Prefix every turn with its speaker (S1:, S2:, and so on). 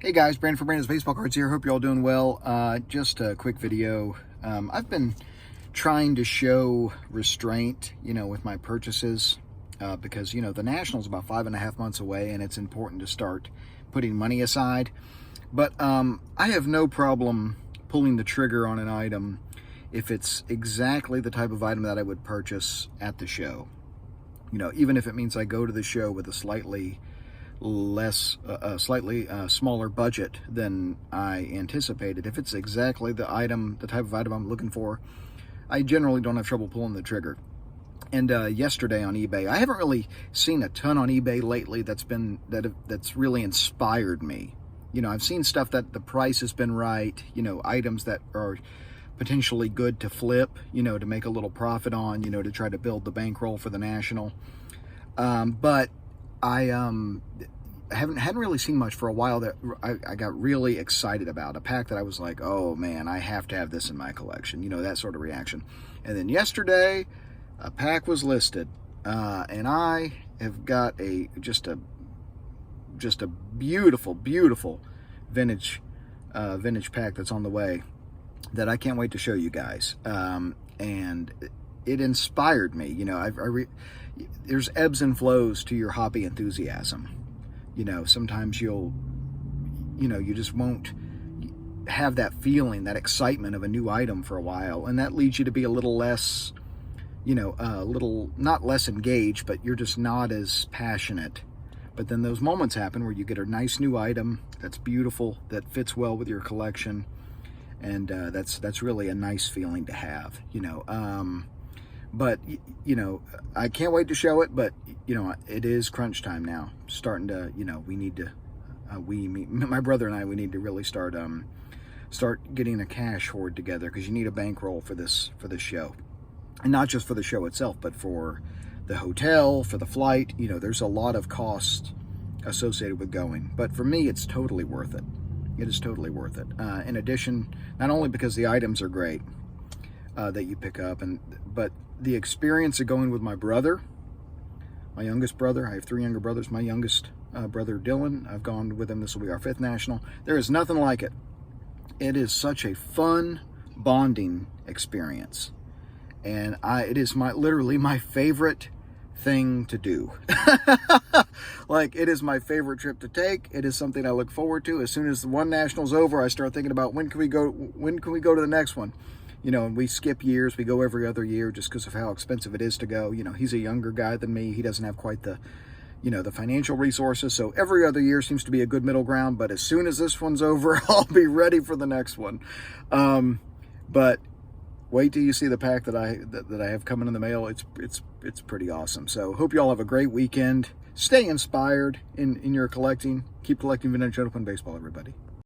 S1: Hey guys, Brandon from Brandon's Baseball Cards here. Hope you're all doing well. Just a quick video. I've been trying to show restraint, with my purchases because, the Nationals about 5.5 months away and it's important to start putting money aside. But I have no problem pulling the trigger on an item if it's exactly the type of item that I would purchase at the show. Even if it means I go to the show with a slightly smaller budget than I anticipated. If it's exactly the type of item I'm looking for, I generally don't have trouble pulling the trigger. And yesterday on eBay, I haven't really seen a ton on eBay lately that's really inspired me. I've seen stuff that the price has been right, items that are potentially good to flip, to make a little profit on, to try to build the bankroll for the National. But I hadn't really seen much for a while that I got really excited about. A pack that I was like, oh man, I have to have this in my collection, that sort of reaction. And then yesterday, a pack was listed, and I have got just a beautiful, beautiful vintage pack that's on the way that I can't wait to show you guys. And it inspired me. There's ebbs and flows to your hobby enthusiasm. Sometimes you just won't have that feeling, that excitement of a new item for a while, and that leads you to be a little less, not less engaged, but you're just not as passionate. But then those moments happen where you get a nice new item that's beautiful, that fits well with your collection, and that's really a nice feeling to have. But I can't wait to show it. But it is crunch time now. Starting to, we need to, my brother and I, we need to really start getting a cash hoard together, because you need a bankroll for this show, and not just for the show itself, but for the hotel, for the flight. There's a lot of cost associated with going, but for me, it's totally worth it. It is totally worth it. In addition, not only because the items are great that you pick up, but the experience of going with my brother, my youngest brother. I have 3 younger brothers. My youngest brother, Dylan, I've gone with him. This will be our 5th National. There is nothing like it. It is such a fun bonding experience. And it is literally my favorite thing to do. Like, it is my favorite trip to take. It is something I look forward to. As soon as the one National's over, I start thinking about when can we go to the next one. And we skip years. We go every other year just because of how expensive it is to go. He's a younger guy than me. He doesn't have quite the, the financial resources. So every other year seems to be a good middle ground. But as soon as this one's over, I'll be ready for the next one. But wait till you see the pack that I have coming in the mail. It's pretty awesome. So hope you all have a great weekend. Stay inspired in your collecting. Keep collecting vintage open baseball, everybody.